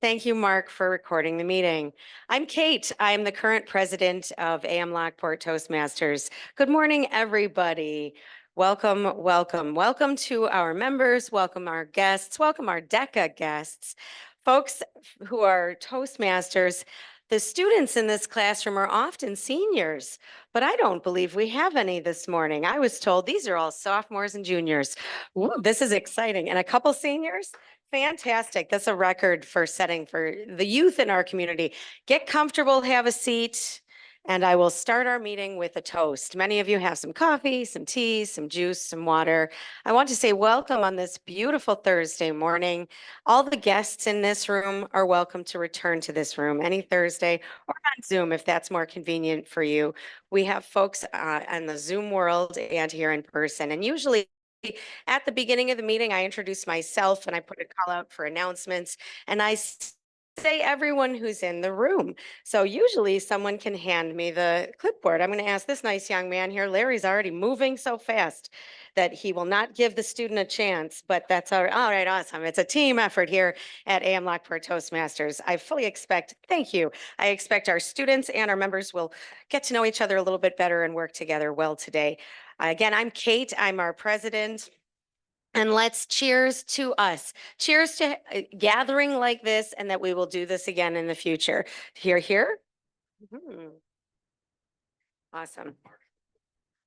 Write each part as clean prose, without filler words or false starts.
Thank you, Mark, for recording the meeting. I'm Kate. I am the current president of AM Lockport Toastmasters. Good morning, everybody. Welcome, welcome, welcome to our members, welcome our guests, welcome our DECA guests. Folks who are Toastmasters, the students in this classroom are often seniors, but I don't believe we have any this morning. I was told these are all sophomores and juniors. Ooh, this is exciting. And a couple seniors? Fantastic. That's a record for setting for the youth in our community. Get comfortable, have a seat, and I will start our meeting with a toast. Many of you have some coffee, some tea, some juice, some water. I want to say welcome on this beautiful Thursday morning. All the guests in this room are welcome to return to this room any Thursday or on Zoom if that's more convenient for you. We have folks on the Zoom world and here in person, and usually at the beginning of the meeting, I introduce myself and I put a call out for announcements and I say everyone who's in the room. So usually someone can hand me the clipboard. I'm going to ask this nice young man here. Larry's already moving so fast that he will not give the student a chance, but that's all right. Awesome. It's a team effort here at AM Lockport Toastmasters. I fully expect, thank you. I expect our students and our members will get to know each other a little bit better and work together well today. Again, I'm Kate. I'm our president. And let's cheers to us. Cheers to gathering like this and that we will do this again in the future. Here. Awesome.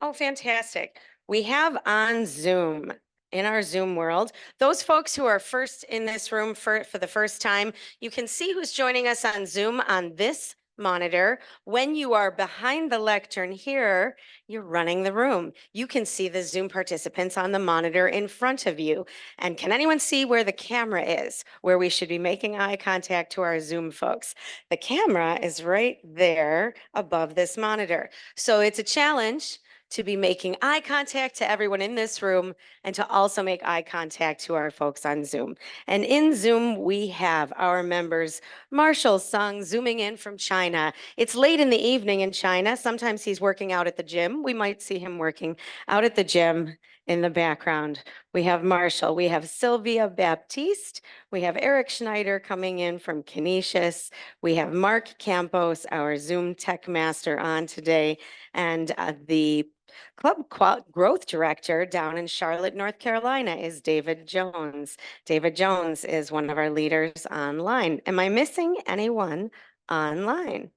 Oh, fantastic. We have on Zoom, in our Zoom world, those folks who are first in this room for the first time, you can see who's joining us on Zoom on this monitor. When you are behind the lectern here, you're running the room. You can see the Zoom participants on the monitor in front of you. And can anyone see where the camera is, where we should be making eye contact to our Zoom folks? The camera is right there above this monitor. So it's a challenge to be making eye contact to everyone in this room and to also make eye contact to our folks on Zoom. And in Zoom, we have our members, Marshall Sung, zooming in from China. It's late in the evening in China. Sometimes he's working out at the gym. We might see him working out at the gym in the background. We have Marshall. We have Sylvia Baptiste. We have Eric Schneider coming in from Canisius. We have Mark Campos, our Zoom tech master on today, and the Club Growth Director down in Charlotte, North Carolina is David Jones. David Jones is one of our leaders online. Am I missing anyone online?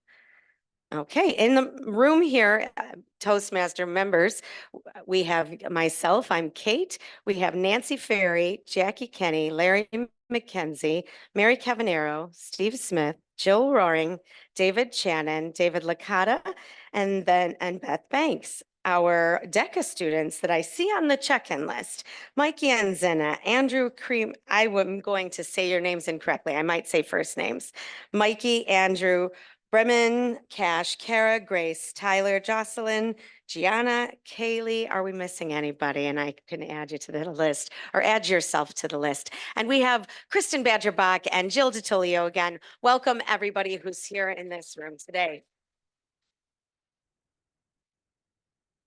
Okay, in the room here, Toastmaster members, we have myself, I'm Kate. We have Nancy Ferry, Jackie Kenny, Larry McKenzie, Mary Cavanero, Steve Smith, Jill Roaring, David Channon, David Licata, and Beth Banks. Our DECA students that I see on the check-in list, Mike Yanzena, Andrew Cream, I am going to say your names incorrectly. I might say first names. Mikey, Andrew, Bremen, Cash, Kara, Grace, Tyler, Jocelyn, Gianna, Kaylee. Are we missing anybody? And I can add you to the list or add yourself to the list. And we have Kristen Badgerbach and Jill DiTolio again. Welcome everybody who's here in this room today.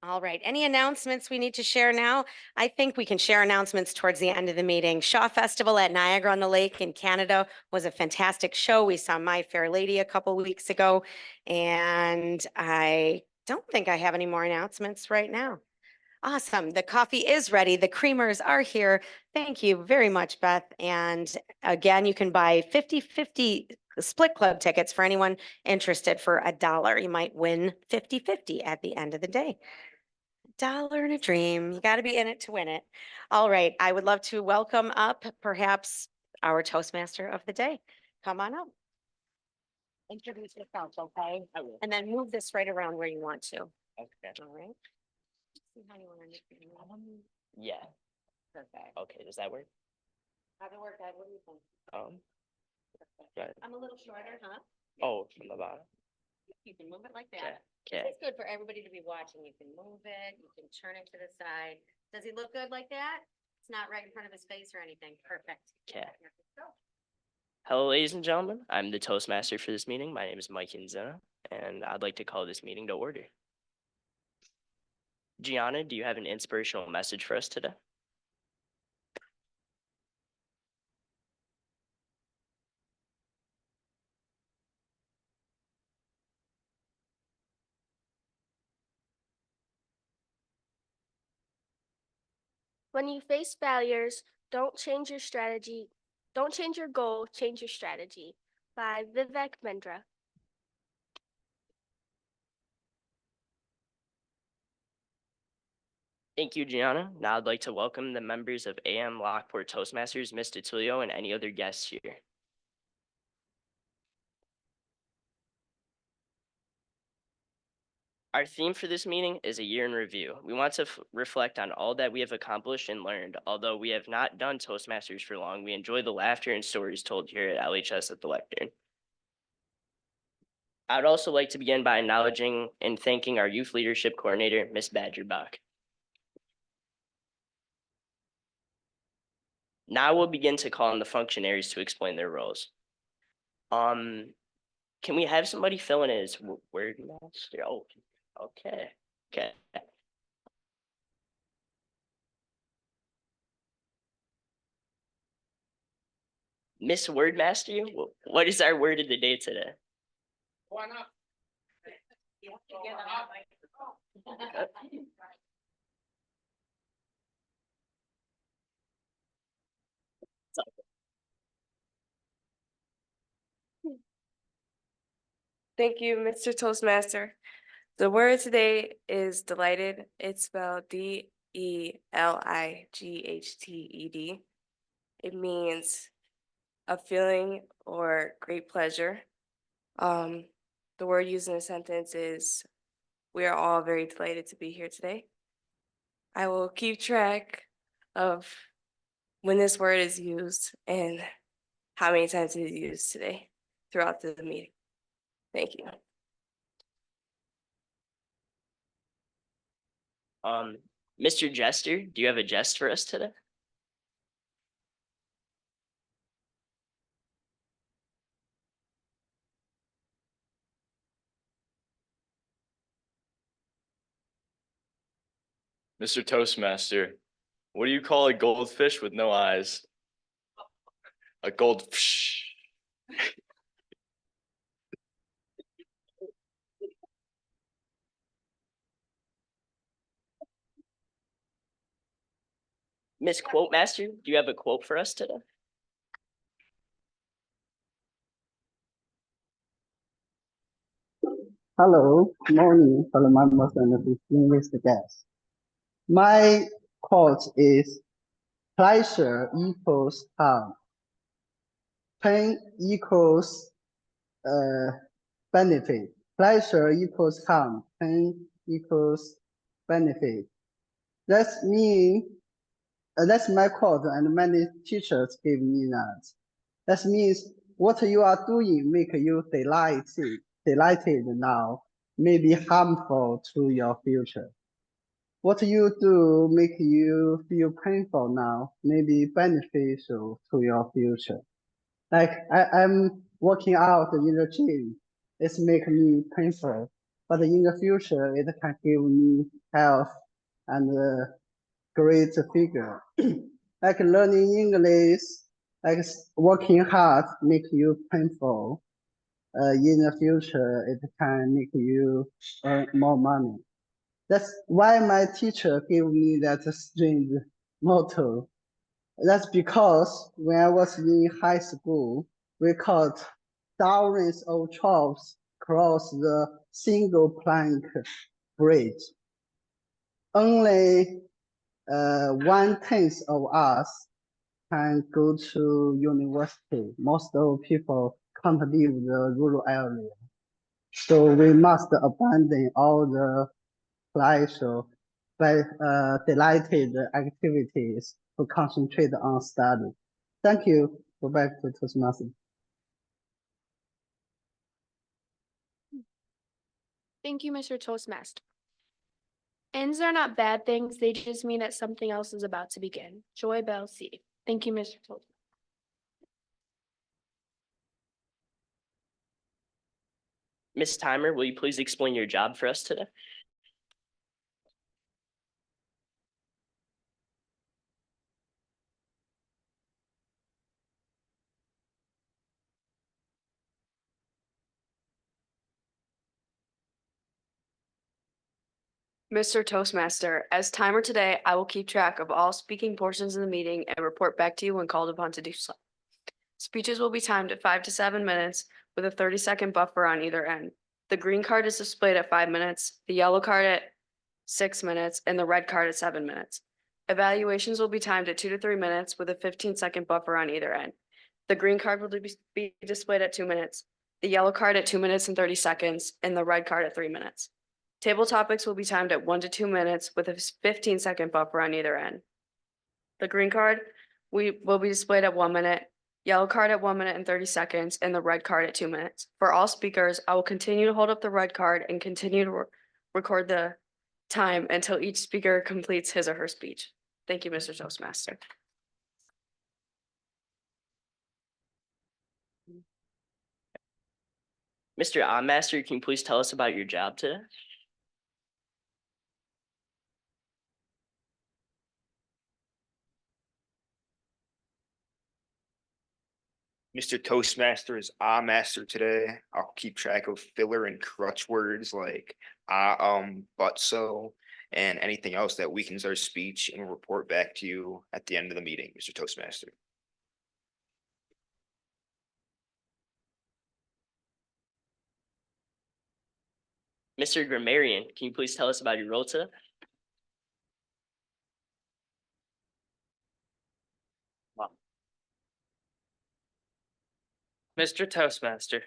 All right, any announcements we need to share now? I think we can share announcements towards the end of the meeting. Shaw Festival at Niagara-on-the-Lake in Canada was a fantastic show. We saw My Fair Lady a couple weeks ago, and I don't think I have any more announcements right now. Awesome, the coffee is ready. The creamers are here. Thank you very much, Beth. And again, you can buy 50/50 split club tickets for anyone interested for $1. You might win 50/50 at the end of the day. Dollar and a dream. You got to be in it to win it. All right. I would love to welcome up perhaps our Toastmaster of the day. Come on up. Introduce yourself, okay? I will. And then move this right around where you want to. Okay. All right. See how you want to make it. Yeah. Perfect. Okay. Does that work? How's it work, Ed? What do you think? Right. I'm a little shorter, huh? Oh, from the bottom. You can move it like that. Okay. It's good for everybody to be watching. You can move it, you can turn it to the side. Does he look good like that? It's not right in front of his face or anything. Perfect. Okay. Hello, ladies and gentlemen. I'm the Toastmaster for this meeting. My name is Mike Yanzena, and I'd like to call this meeting to order. Gianna, do you have an inspirational message for us today? When you face failures, don't change your strategy. Don't change your goal, change your strategy. By Vivek Mendra. Thank you, Gianna. Now I'd like to welcome the members of AM Lockport Toastmasters, Ms. DiTullio, and any other guests here. Our theme for this meeting is a year in review. We want to reflect on all that we have accomplished and learned. Although we have not done Toastmasters for long, we enjoy the laughter and stories told here at LHS at the lectern. I would also like to begin by acknowledging and thanking our youth leadership coordinator, Ms. Badgerbach. Now we'll begin to call on the functionaries to explain their roles. Can we have somebody fill in as word master? Oh, okay. Miss Wordmaster, what is our word of the day today? Why not? Thank you, Mr. Toastmaster. The word today is delighted. It's spelled Delighed. It means a feeling or great pleasure. The word used in a sentence is, we are all very delighted to be here today. I will keep track of when this word is used and how many times it is used today throughout the meeting. Thank you. Mr. Jester, do you have a jest for us today? Mr. Toastmaster, what do you call a goldfish with no eyes? A goldfish. Miss Quote Master, do you have a quote for us today? Hello, good morning, fellow members and distinguished guests. My quote is, pleasure equals harm. Pain equals benefit. Pleasure equals harm. Pain equals benefit. That's my quote, and many teachers give me that. That means what you are doing make you delighted now, may be harmful to your future. What you do make you feel painful now, may be beneficial to your future. Like I'm working out in the gym, it's make me painful, but in the future it can give me health and great figure. Like learning English, like working hard make you painful. In the future, it can make you earn more money. That's why my teacher gave me that strange motto. That's because when I was in high school, we caught thousands of troops cross the single plank bridge. Only 1/10 of us can go to university. Most of people can't leave the rural area. So we must abandon all the pleasure by delighted activities to concentrate on study. Thank you. Go back to Toastmasters. Thank you, Mr. Toastmaster. Ends are not bad things, they just mean that something else is about to begin. Joy Bell C. Thank you, Mr. Toastmaster. Miss Timer, will you please explain your job for us today? Mr. Toastmaster, as timer today, I will keep track of all speaking portions of the meeting and report back to you when called upon to do so. Speeches will be timed at 5 to 7 minutes with a 30-second buffer on either end. The green card is displayed at 5 minutes, the yellow card at 6 minutes, and the red card at 7 minutes. Evaluations will be timed at 2 to 3 minutes with a 15-second buffer on either end. The green card will be displayed at 2 minutes, the yellow card at 2 minutes and 30 seconds, and the red card at 3 minutes. Table topics will be timed at 1 to 2 minutes with a 15-second buffer on either end. The green card will be displayed at 1 minute, yellow card at 1 minute and 30 seconds, and the red card at 2 minutes. For all speakers, I will continue to hold up the red card and continue to record the time until each speaker completes his or her speech. Thank you, Mr. Toastmaster. Mr. Master, can you please tell us about your job today? Mr. Toastmaster is our master today. I'll keep track of filler and crutch words like but so, and anything else that weakens our speech and report back to you at the end of the meeting, Mr. Toastmaster. Mr. Grammarian, can you please tell us about your role today? Mr. Toastmaster,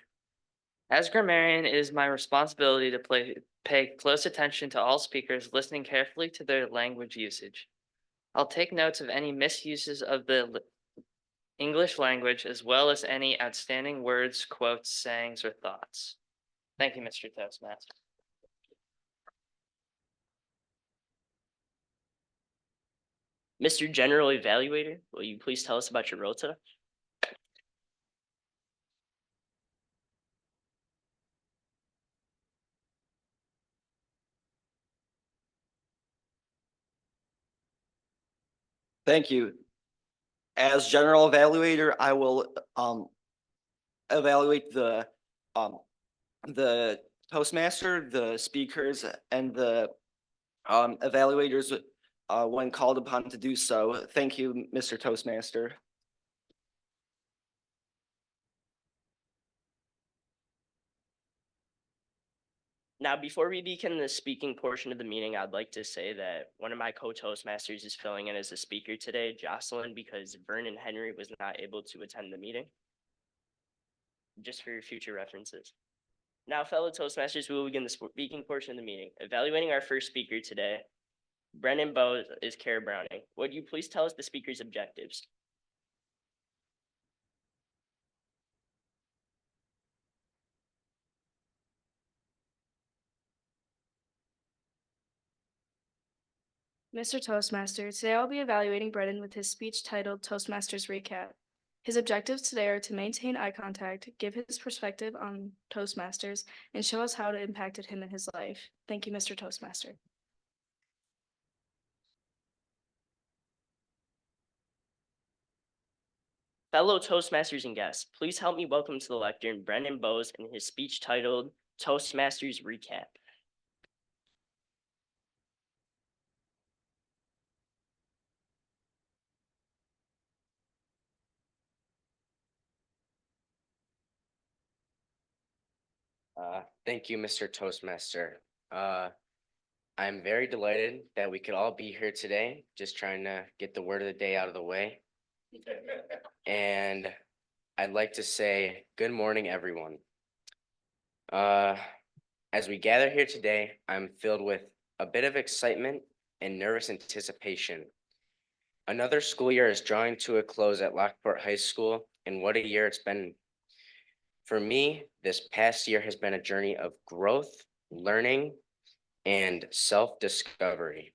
as grammarian, it is my responsibility to pay close attention to all speakers, listening carefully to their language usage. I'll take notes of any misuses of the English language, as well as any outstanding words, quotes, sayings, or thoughts. Thank you, Mr. Toastmaster. Mr. General Evaluator, will you please tell us about your role today? Thank you. As general evaluator, I will evaluate the Toastmaster, the speakers, and the evaluators when called upon to do so. Thank you, Mr. Toastmaster. Now, before we begin the speaking portion of the meeting, I'd like to say that one of my co-Toastmasters is filling in as a speaker today, Jocelyn, because Vernon Henry was not able to attend the meeting. Just for your future references. Now, fellow Toastmasters, we will begin the speaking portion of the meeting. Evaluating our first speaker today, Brennan Bowes is Kara Browning. Would you please tell us the speaker's objectives? Mr. Toastmaster, today I'll be evaluating Brennan with his speech titled Toastmasters Recap. His objectives today are to maintain eye contact, give his perspective on Toastmasters, and show us how it impacted him in his life. Thank you, Mr. Toastmaster. Fellow Toastmasters and guests, please help me welcome to the lectern Brennan Bowes in his speech titled Toastmasters Recap. Thank you, Mr. Toastmaster. I'm very delighted that we could all be here today, just trying to get the word of the day out of the way. And I'd like to say good morning, everyone. As we gather here today, I'm filled with a bit of excitement and nervous anticipation. Another school year is drawing to a close at Lockport High School, and what a year it's been. For me, this past year has been a journey of growth, learning, and self-discovery.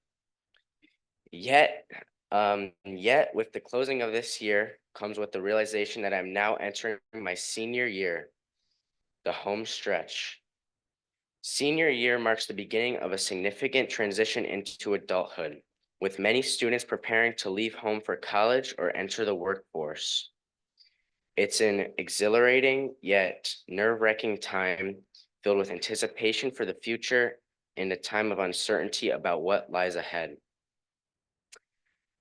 Yet with the closing of this year comes with the realization that I'm now entering my senior year, the home stretch. Senior year marks the beginning of a significant transition into adulthood, with many students preparing to leave home for college or enter the workforce. It's an exhilarating yet nerve-wracking time filled with anticipation for the future in a time of uncertainty about what lies ahead.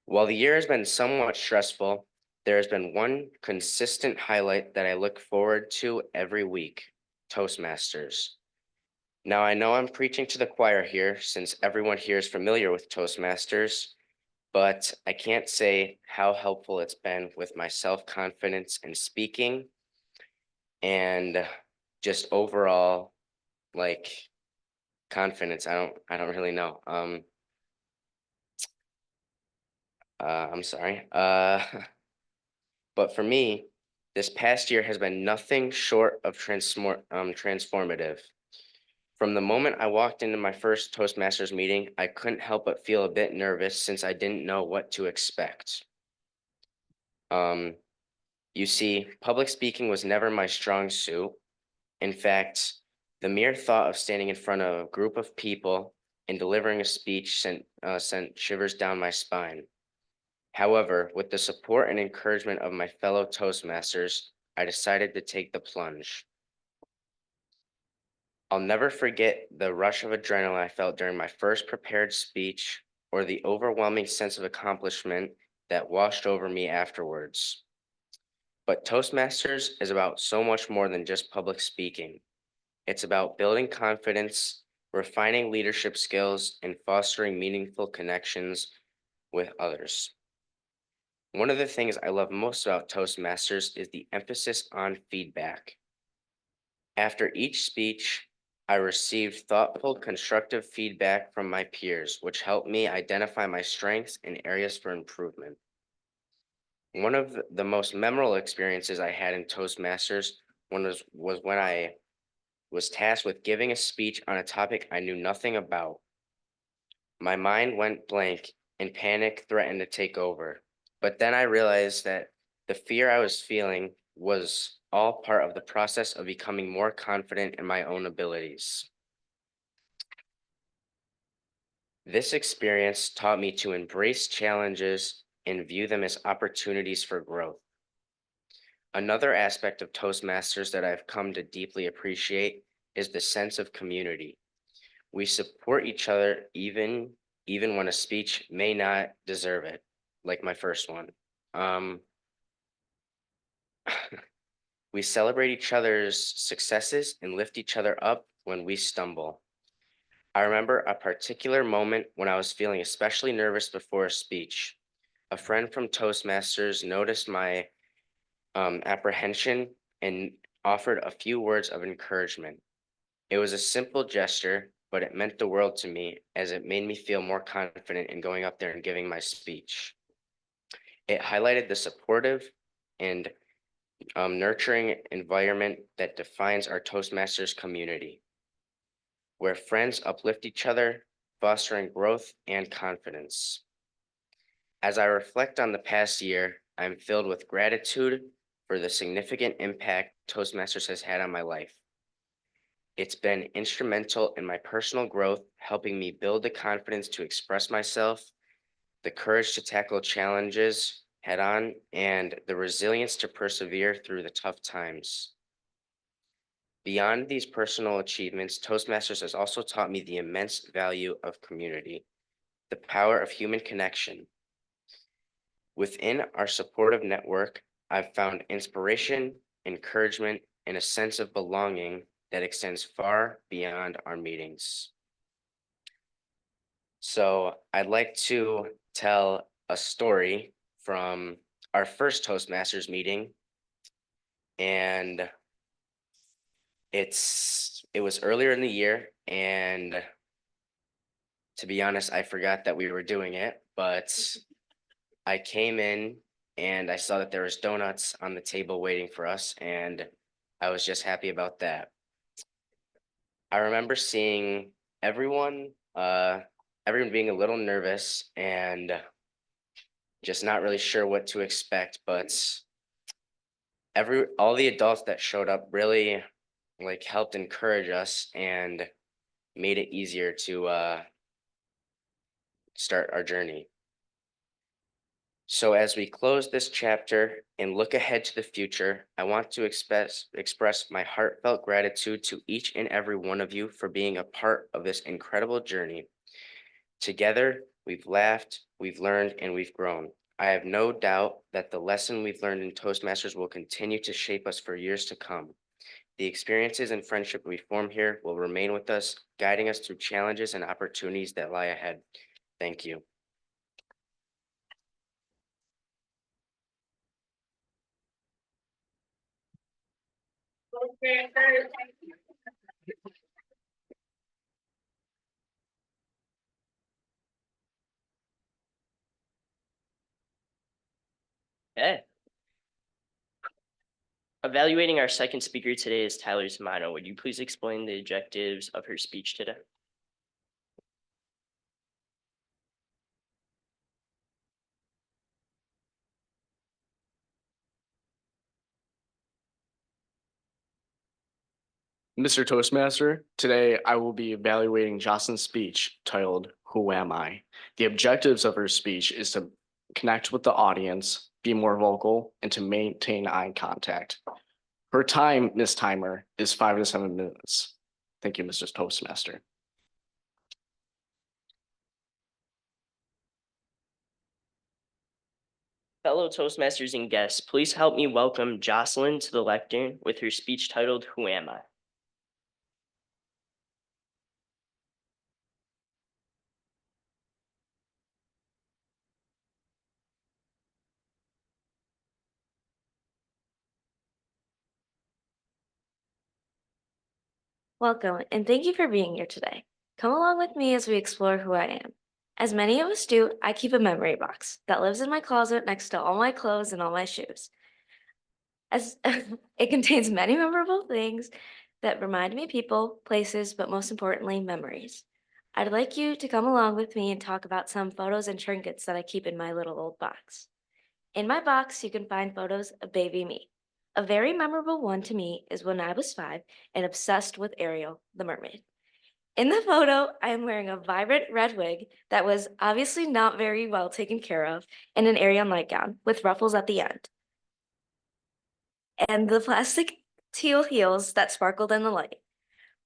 While the year has been somewhat stressful, there has been one consistent highlight that I look forward to every week: Toastmasters. Now, I know I'm preaching to the choir here since everyone here is familiar with Toastmasters, but I can't say how helpful it's been with my self-confidence in speaking and just overall like confidence. I don't really know. I'm sorry. But for me, this past year has been nothing short of transformative. From the moment I walked into my first Toastmasters meeting, I couldn't help but feel a bit nervous since I didn't know what to expect. You see, public speaking was never my strong suit. In fact, the mere thought of standing in front of a group of people and delivering a speech sent shivers down my spine. However, with the support and encouragement of my fellow Toastmasters, I decided to take the plunge. I'll never forget the rush of adrenaline I felt during my first prepared speech or the overwhelming sense of accomplishment that washed over me afterwards. But Toastmasters is about so much more than just public speaking. It's about building confidence, refining leadership skills, and fostering meaningful connections with others. One of the things I love most about Toastmasters is the emphasis on feedback. After each speech, I received thoughtful, constructive feedback from my peers, which helped me identify my strengths and areas for improvement. One of the most memorable experiences I had in Toastmasters was when I was tasked with giving a speech on a topic I knew nothing about. My mind went blank and panic threatened to take over. But then I realized that the fear I was feeling was all part of the process of becoming more confident in my own abilities. This experience taught me to embrace challenges and view them as opportunities for growth. Another aspect of Toastmasters that I've come to deeply appreciate is the sense of community. We support each other even when a speech may not deserve it, like my first one. We celebrate each other's successes and lift each other up when we stumble. I remember a particular moment when I was feeling especially nervous before a speech. A friend from Toastmasters noticed my apprehension and offered a few words of encouragement. It was a simple gesture, but it meant the world to me as it made me feel more confident in going up there and giving my speech. It highlighted the supportive and nurturing environment that defines our Toastmasters community, where friends uplift each other, fostering growth and confidence. As I reflect on the past year, I'm filled with gratitude for the significant impact Toastmasters has had on my life. It's been instrumental in my personal growth, helping me build the confidence to express myself, the courage to tackle challenges head on, and the resilience to persevere through the tough times. Beyond these personal achievements, Toastmasters has also taught me the immense value of community, the power of human connection. Within our supportive network, I've found inspiration, encouragement, and a sense of belonging that extends far beyond our meetings. So I'd like to tell a story from our first Toastmasters meeting. And it was earlier in the year, and to be honest, I forgot that we were doing it, but I came in and I saw that there was donuts on the table waiting for us, and I was just happy about that. I remember seeing everyone being a little nervous and just not really sure what to expect, but all the adults that showed up really helped encourage us and made it easier to start our journey. So as we close this chapter and look ahead to the future, I want to express my heartfelt gratitude to each and every one of you for being a part of this incredible journey. Together, we've laughed, we've learned, and we've grown. I have no doubt that the lesson we've learned in Toastmasters will continue to shape us for years to come. The experiences and friendship we form here will remain with us, guiding us through challenges and opportunities that lie ahead. Thank you. Okay. Evaluating our second speaker today is Tyler Zamano. Would you please explain the objectives of her speech today? Mr. Toastmaster, today I will be evaluating Jocelyn's speech titled, "Who Am I?" The objectives of her speech is to connect with the audience, be more vocal, and to maintain eye contact. Her time, Miss Timer, is 5 to 7 minutes. Thank you, Mr. Toastmaster. Fellow Toastmasters and guests, please help me welcome Jocelyn to the lectern with her speech titled, "Who Am I?" Welcome, and thank you for being here today. Come along with me as we explore who I am. As many of us do, I keep a memory box that lives in my closet next to all my clothes and all my shoes. As it contains many memorable things that remind me of people, places, but most importantly, memories. I'd like you to come along with me and talk about some photos and trinkets that I keep in my little old box. In my box, you can find photos of baby me. A very memorable one to me is when I was 5 and obsessed with Ariel, the mermaid. In the photo, I am wearing a vibrant red wig that was obviously not very well taken care of and an Ariel nightgown with ruffles at the end. And the plastic teal heels that sparkled in the light.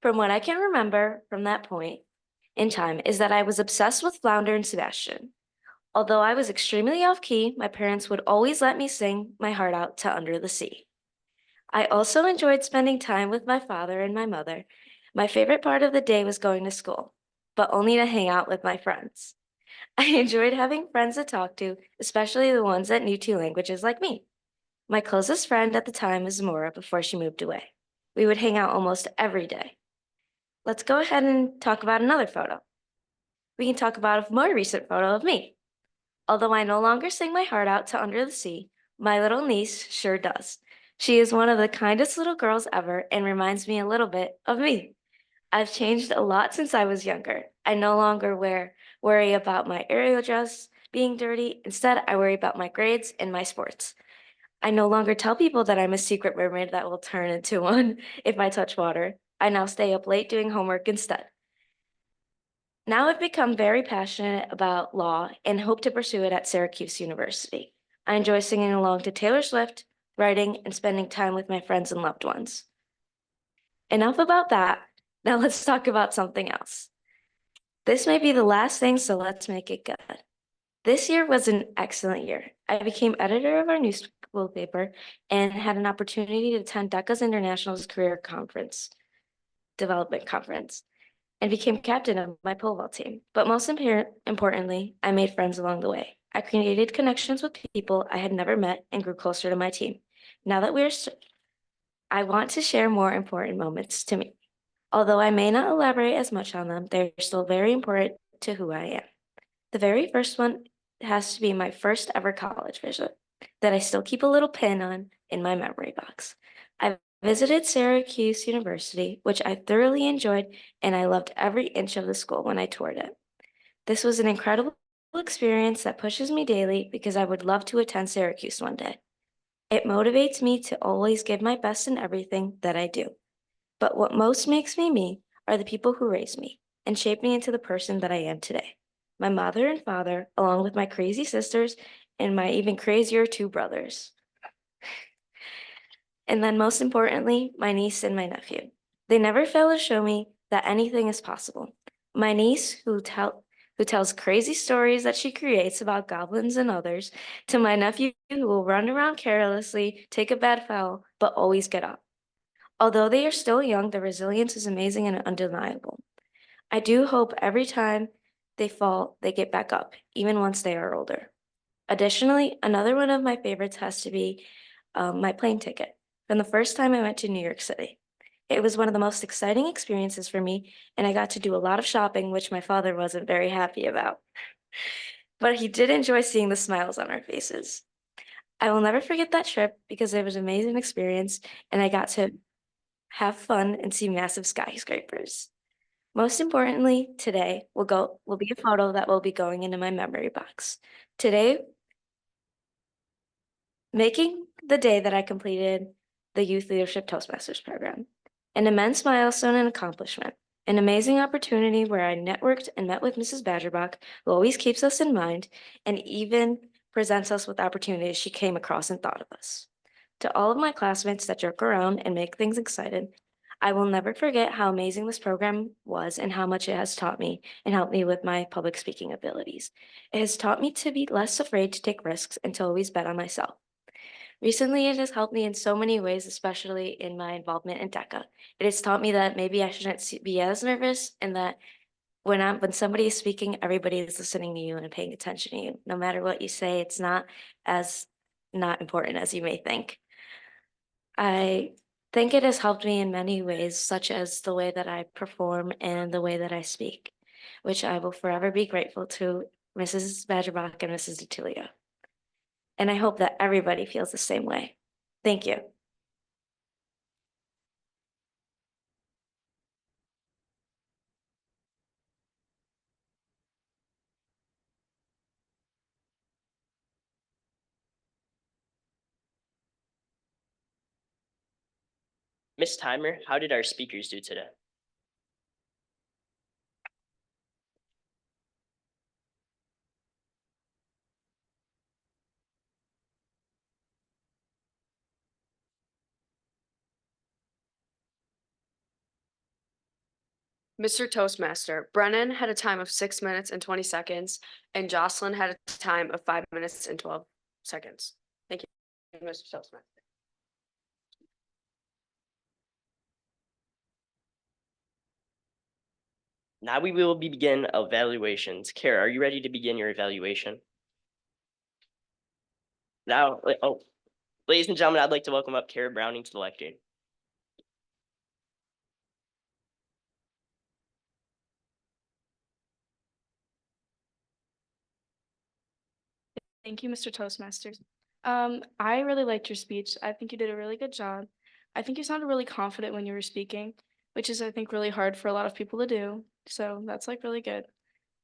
From what I can remember from that point in time is that I was obsessed with Flounder and Sebastian. Although I was extremely off-key, my parents would always let me sing my heart out to Under the Sea. I also enjoyed spending time with my father and my mother. My favorite part of the day was going to school, but only to hang out with my friends. I enjoyed having friends to talk to, especially the ones that knew 2 languages like me. My closest friend at the time was Zamora before she moved away. We would hang out almost every day. Let's go ahead and talk about another photo. We can talk about a more recent photo of me. Although I no longer sing my heart out to Under the Sea, my little niece sure does. She is one of the kindest little girls ever and reminds me a little bit of me. I've changed a lot since I was younger. I no longer worry about my Ariel dress being dirty. Instead, I worry about my grades and my sports. I no longer tell people that I'm a secret mermaid that will turn into one if I touch water. I now stay up late doing homework instead. Now I've become very passionate about law and hope to pursue it at Syracuse University. I enjoy singing along to Taylor Swift, writing, and spending time with my friends and loved ones. Enough about that. Now let's talk about something else. This may be the last thing, so let's make it good. This year was an excellent year. I became editor of our new school paper and had an opportunity to attend DECA's International's Career Development Conference, and became captain of my pole vault team. But most importantly, I made friends along the way. I created connections with people I had never met and grew closer to my team. Now that I want to share more important moments to me. Although I may not elaborate as much on them, they're still very important to who I am. The very first one has to be my first ever college visit that I still keep a little pin on in my memory box. I visited Syracuse University, which I thoroughly enjoyed, and I loved every inch of the school when I toured it. This was an incredible experience that pushes me daily because I would love to attend Syracuse one day. It motivates me to always give my best in everything that I do. But what most makes me me are the people who raised me and shaped me into the person that I am today. My mother and father, along with my crazy sisters and my even crazier two brothers. And then most importantly, my niece and my nephew. They never fail to show me that anything is possible. My niece, who tells crazy stories that she creates about goblins and others, to my nephew who will run around carelessly, take a bad fall, but always get up. Although they are still young, their resilience is amazing and undeniable. I do hope every time they fall, they get back up, even once they are older. Additionally, another one of my favorites has to be my plane ticket from the first time I went to New York City. It was one of the most exciting experiences for me, and I got to do a lot of shopping, which my father wasn't very happy about. But he did enjoy seeing the smiles on our faces. I will never forget that trip because it was an amazing experience, and I got to have fun and see massive skyscrapers. Most importantly, today will be a photo that will be going into my memory box. Today, making the day that I completed the Youth Leadership Toastmasters program. An immense milestone and accomplishment. An amazing opportunity where I networked and met with Mrs. Badgerbach, who always keeps us in mind and even presents us with opportunities she came across and thought of us. To all of my classmates that joke around and make things excited, I will never forget how amazing this program was and how much it has taught me and helped me with my public speaking abilities. It has taught me to be less afraid to take risks and to always bet on myself. Recently, it has helped me in so many ways, especially in my involvement in DECA. It has taught me that maybe I shouldn't be as nervous and that when somebody is speaking, everybody is listening to you and paying attention to you. No matter what you say, it's not as not important as you may think. I think it has helped me in many ways, such as the way that I perform and the way that I speak, which I will forever be grateful to Mrs. Badgerbach and Mrs. DiTilio. And I hope that everybody feels the same way. Thank you. Miss Timer, how did our speakers do today? Mr. Toastmaster, Brennan had a time of 6 minutes and 20 seconds, and Jocelyn had a time of 5 minutes and 12 seconds. Thank you, Mr. Toastmaster. Now we will begin evaluations. Kara, are you ready to begin your evaluation? Now, ladies and gentlemen, I'd like to welcome up Kara Browning to the lectern. Thank you, Mr. Toastmasters. I really liked your speech. I think you did a really good job. I think you sounded really confident when you were speaking, which is, I think, really hard for a lot of people to do. So that's like really good.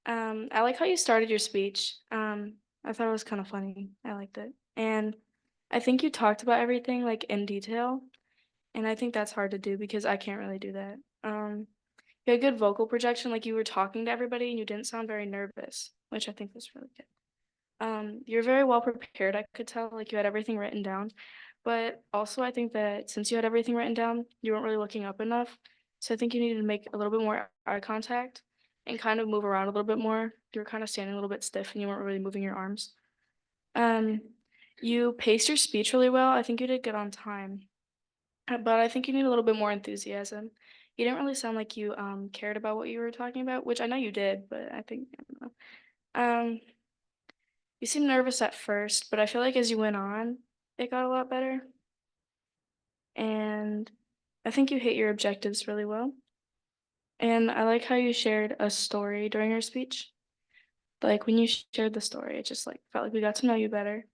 I like how you started your speech. I thought it was kind of funny. I liked it. And I think you talked about everything like in detail. And I think that's hard to do because I can't really do that. You had good vocal projection, like you were talking to everybody and you didn't sound very nervous, which I think was really good. You're very well prepared, I could tell, like you had everything written down. But also I think that since you had everything written down, you weren't really looking up enough. So I think you needed to make a little bit more eye contact and kind of move around a little bit more. You were kind of standing a little bit stiff and you weren't really moving your arms. You paced your speech really well. I think you did good on time. But I think you need a little bit more enthusiasm. You didn't really sound like you cared about what you were talking about, which I know you did, but I think I don't know. You seemed nervous at first, but I feel like as you went on, it got a lot better. And I think you hit your objectives really well. And I like how you shared a story during your speech. Like when you shared the story, it just like felt like we got to know you better.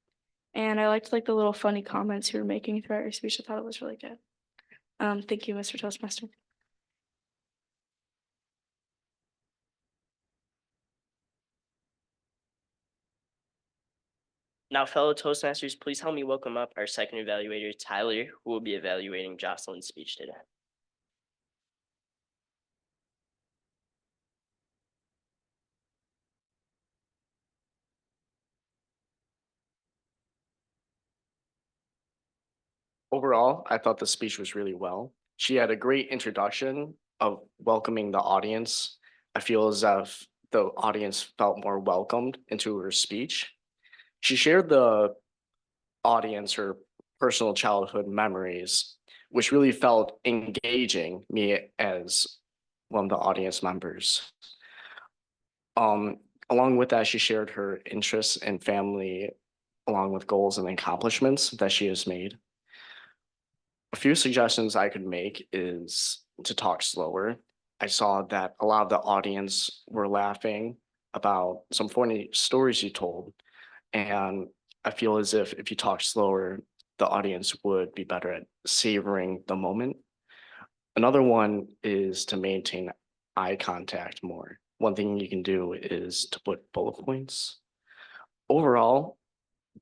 And I liked like the little funny comments you were making throughout your speech. I thought it was really good. Thank you, Mr. Toastmaster. Now, fellow Toastmasters, please help me welcome up our second evaluator, Tyler, who will be evaluating Jocelyn's speech today. Overall, I thought the speech was really well. She had a great introduction of welcoming the audience. I feel as if the audience felt more welcomed into her speech. She shared the audience her personal childhood memories, which really felt engaging me as one of the audience members. Um, Along with that, she shared her interests in family, along with goals and accomplishments that she has made. A few suggestions I could make is to talk slower. I saw that a lot of the audience were laughing about some funny stories you told. And I feel as if you talk slower, the audience would be better at savoring the moment. Another one is to maintain eye contact more. One thing you can do is to put bullet points. Overall,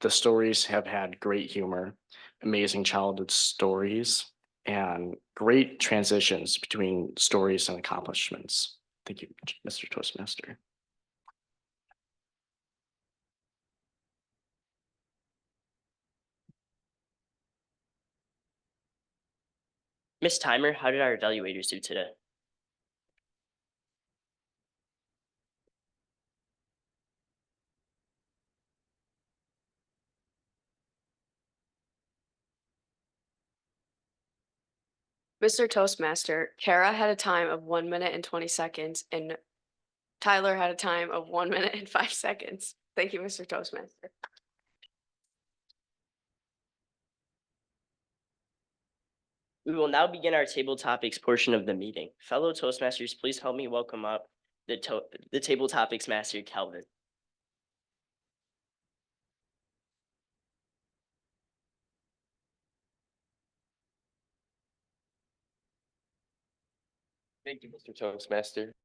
the stories have had great humor, amazing childhood stories, and great transitions between stories and accomplishments. Thank you, Mr. Toastmaster. Miss Timer, how did our evaluators do today? Mr. Toastmaster, Kara had a time of 1 minute and 20 seconds, and Tyler had a time of 1 minute and 5 seconds. Thank you, Mr. Toastmaster. We will now begin our table topics portion of the meeting. Fellow Toastmasters, please help me welcome up the table topics master, Kelvin. Thank you, Mr. Toastmaster.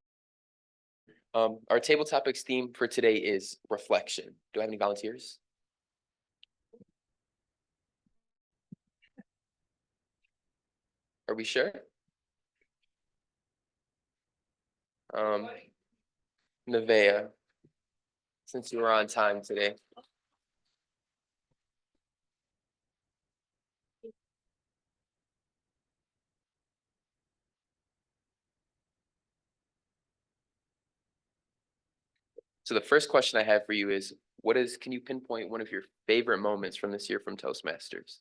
Our table topics theme for today is reflection. Do I have any volunteers? Are we sure? Nevaeh, since you were on time today. So the first question I have for you is, can you pinpoint one of your favorite moments from this year from Toastmasters?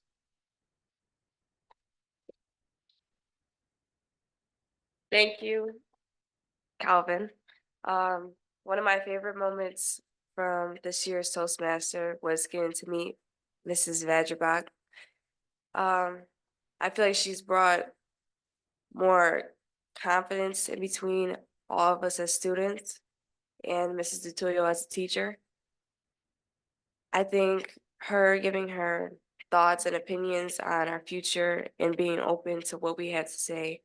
Thank you, Calvin. One of my favorite moments from this year's Toastmaster was getting to meet Mrs. Vagerbach. I feel like she's brought more confidence in between all of us as students and Mrs. DeTullio as a teacher. I think her giving her thoughts and opinions on our future and being open to what we had to say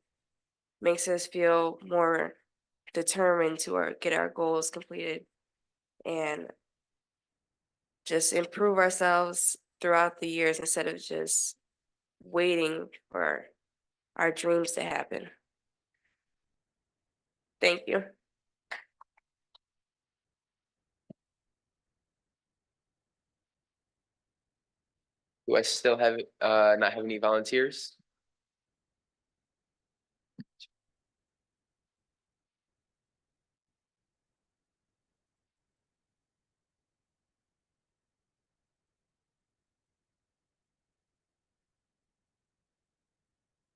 makes us feel more determined to get our goals completed and just improve ourselves throughout the years instead of just waiting for our dreams to happen. Thank you. Do I still have not have any volunteers?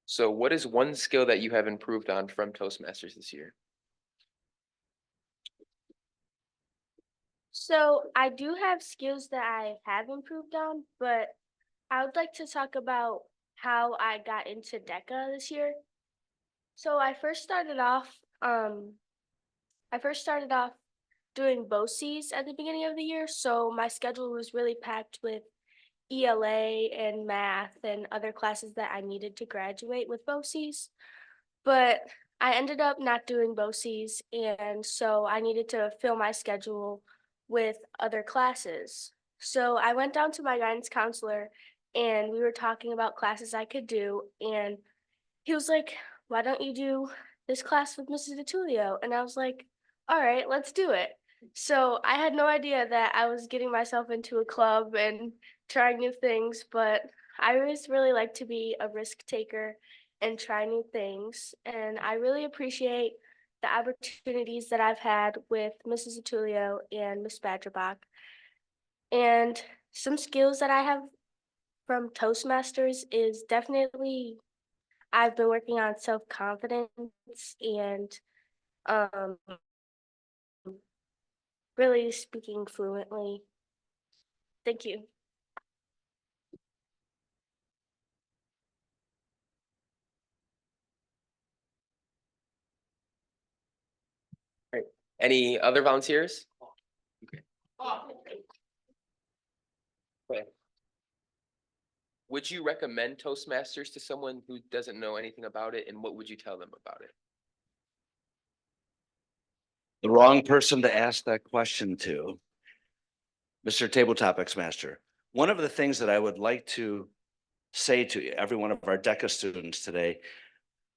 So what is one skill that you have improved on from Toastmasters this year? So I do have skills that I have improved on, but I would like to talk about how I got into DECA this year. So I first started off doing BOCES at the beginning of the year. So my schedule was really packed with ELA and math and other classes that I needed to graduate with BOCES. But I ended up not doing BOCES, and so I needed to fill my schedule with other classes. So I went down to my guidance counselor and we were talking about classes I could do, and he was like, "Why don't you do this class with Mrs. DeTullio?" And I was like, "All right, let's do it." So I had no idea that I was getting myself into a club and trying new things, but I always really like to be a risk taker and try new things. And I really appreciate the opportunities that I've had with Mrs. Atulio and Miss Badgerbach. And some skills that I have from Toastmasters is definitely I've been working on self-confidence and um, really speaking fluently. Thank you. Right. Any other volunteers? Okay. Would you recommend Toastmasters to someone who doesn't know anything about it, and what would you tell them about it? The wrong person to ask that question to. Mr. Table Topics Master, one of the things that I would like to say to every one of our DECA students today,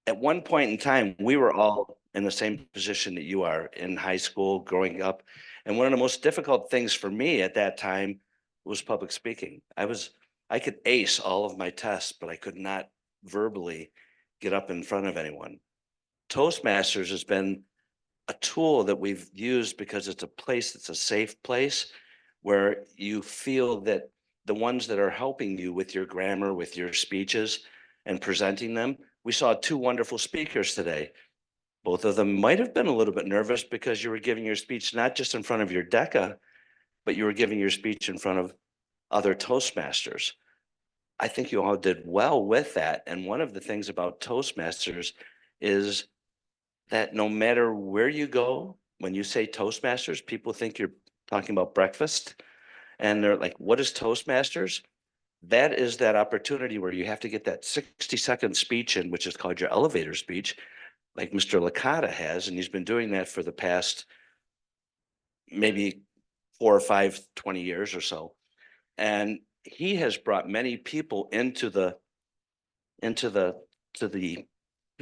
at one point in time, we were all in the same position that you are in high school, growing up. And one of the most difficult things for me at that time was public speaking. I could ace all of my tests, but I could not verbally get up in front of anyone. Toastmasters has been a tool that we've used because it's a place that's a safe place where you feel that the ones that are helping you with your grammar, with your speeches and presenting them. We saw two wonderful speakers today. Both of them might have been a little bit nervous because you were giving your speech not just in front of your DECA, but you were giving your speech in front of other Toastmasters. I think you all did well with that. And one of the things about Toastmasters is that no matter where you go, when you say Toastmasters, people think you're talking about breakfast. And they're like, what is Toastmasters? That is that opportunity where you have to get that 60-second speech in, which is called your elevator speech, like Mr. Licata has, and he's been doing that for the past maybe 4 or 5, 20 years or so. And he has brought many people into the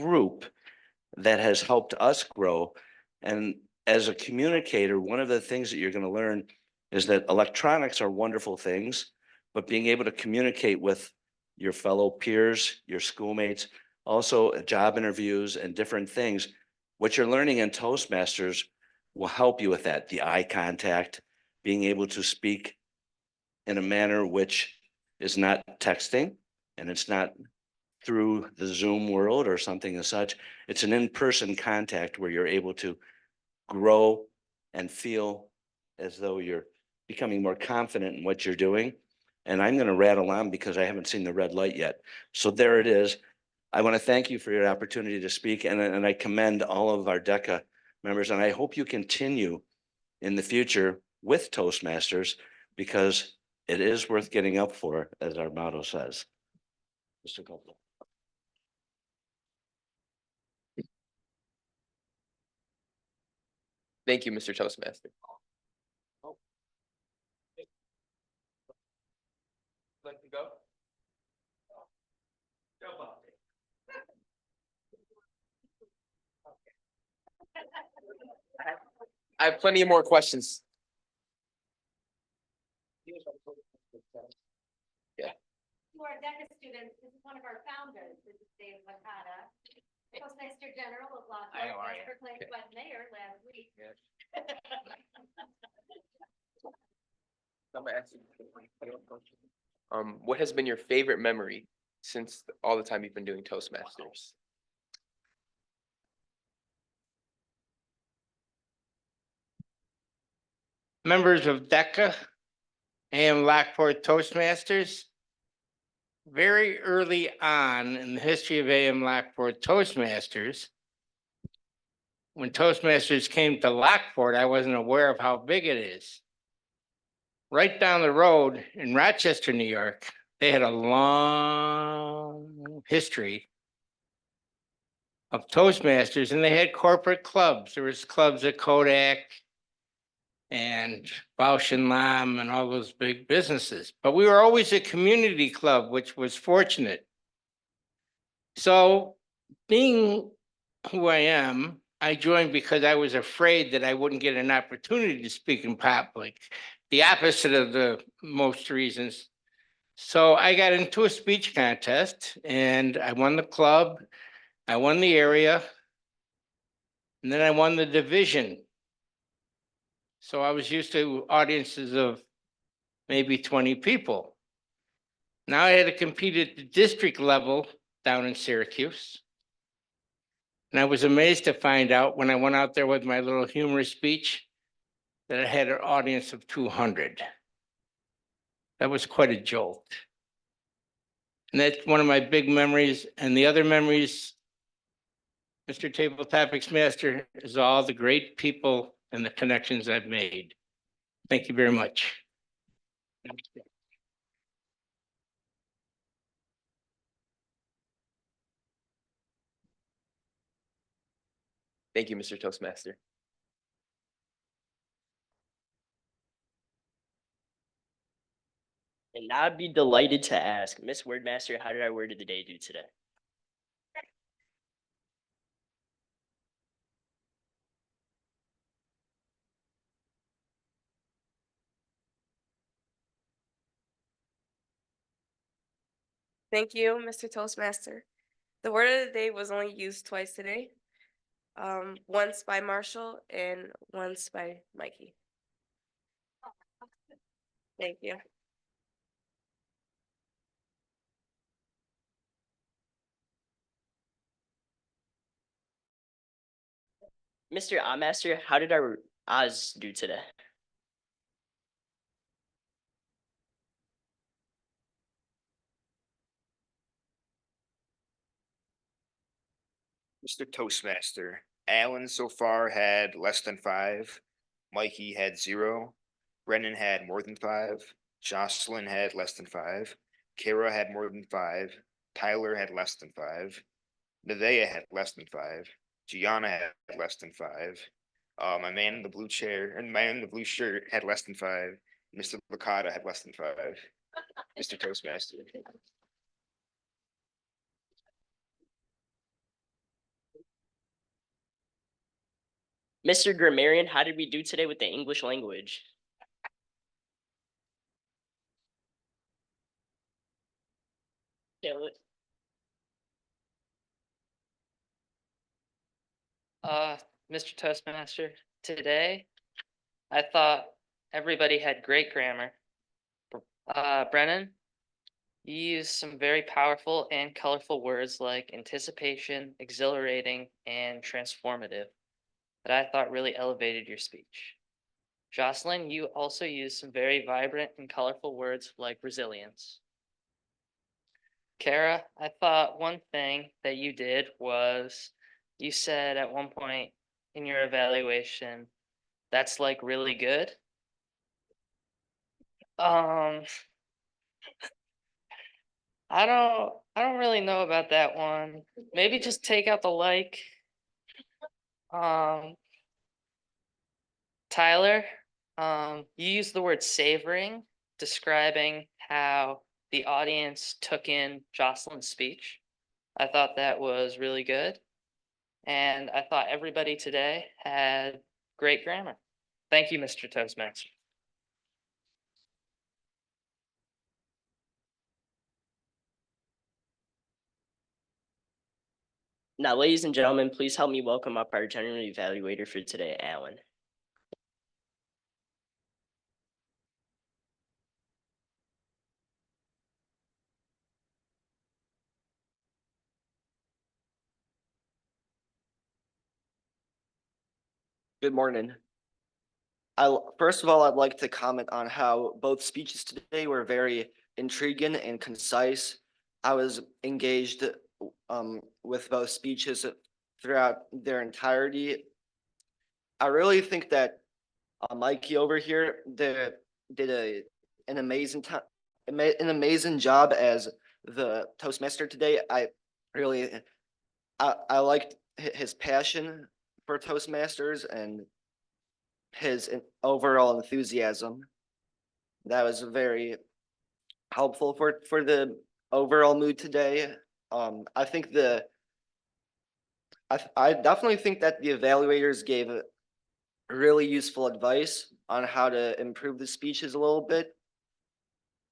group that has helped us grow. And as a communicator, one of the things that you're going to learn is that electronics are wonderful things, but being able to communicate with your fellow peers, your schoolmates, also job interviews and different things, what you're learning in Toastmasters will help you with that. The eye contact, being able to speak in a manner which is not texting and it's not through the Zoom world or something as such. It's an in-person contact where you're able to grow and feel as though you're becoming more confident in what you're doing. And I'm going to rattle on because I haven't seen the red light yet. So there it is. I want to thank you for your opportunity to speak, and I commend all of our DECA members, and I hope you continue in the future with Toastmasters because it is worth getting up for, as our motto says. Mr. Copeland. Thank you, Mr. Toastmaster. Like to go? I have plenty of more questions. Yeah. To our DECA students, this is one of our founders. This is Dave Licata, Postmaster General of Lockport, was proclaimed by the mayor last week. What has been your favorite memory since all the time you've been doing Toastmasters? Members of DECA and Lockport Toastmasters. Very early on in the history of AM Lockport Toastmasters, when Toastmasters came to Lockport, I wasn't aware of how big it is. Right down the road in Rochester, New York, they had a long history of Toastmasters, and they had corporate clubs. There was clubs at Kodak and Bausch and Lomb and all those big businesses. But we were always a community club, which was fortunate. So being who I am, I joined because I was afraid that I wouldn't get an opportunity to speak in public. The opposite of the most reasons. So I got into a speech contest and I won the club, I won the area, and then I won the division. So I was used to audiences of maybe 20 people. Now I had to compete at the district level down in Syracuse. And I was amazed to find out when I went out there with my little humorous speech that I had an audience of 200. That was quite a jolt. And that's one of my big memories. And the other memories, Mr. Table Topics Master, is all the great people and the connections I've made. Thank you very much. Thank you, Mr. Toastmaster. And I'd be delighted to ask, Miss Wordmaster, how did our word of the day do today? Thank you, Mr. Toastmaster. The word of the day was only used twice today. Once by Marshall and once by Mikey. Thank you. Mr. Master, how did our Oz do today? Mr. Toastmaster, Alan so far had less than 5. Mikey had 0. Brennan had more than 5. Jocelyn had less than 5. Kara had more than 5. Tyler had less than 5. Nevaeh had less than 5. Gianna had less than 5. My man in the blue chair and man in the blue shirt had less than 5. Mr. Licata had less than 5. Mr. Toastmaster. Mr. Grammarian, how did we do today with the English language? Kill it. Mr. Toastmaster, today I thought everybody had great grammar. Brennan, you used some very powerful and colorful words like anticipation, exhilarating, and transformative that I thought really elevated your speech. Jocelyn, you also used some very vibrant and colorful words like resilience. Kara, I thought one thing that you did was you said at one point in your evaluation, that's like really good. I don't really know about that one. Maybe just take out the like. Tyler, you used the word savoring, describing how the audience took in Jocelyn's speech. I thought that was really good. And I thought everybody today had great grammar. Thank you, Mr. Toastmaster. Now, ladies and gentlemen, please help me welcome up our general evaluator for today, Alan. Good morning. First of all, I'd like to comment on how both speeches today were very intriguing and concise. I was engaged with both speeches throughout their entirety. I really think that Mikey over here did an amazing an amazing job as the Toastmaster today. I liked his passion for Toastmasters and his overall enthusiasm. That was very helpful for the overall mood today. I think I definitely think that the evaluators gave really useful advice on how to improve the speeches a little bit.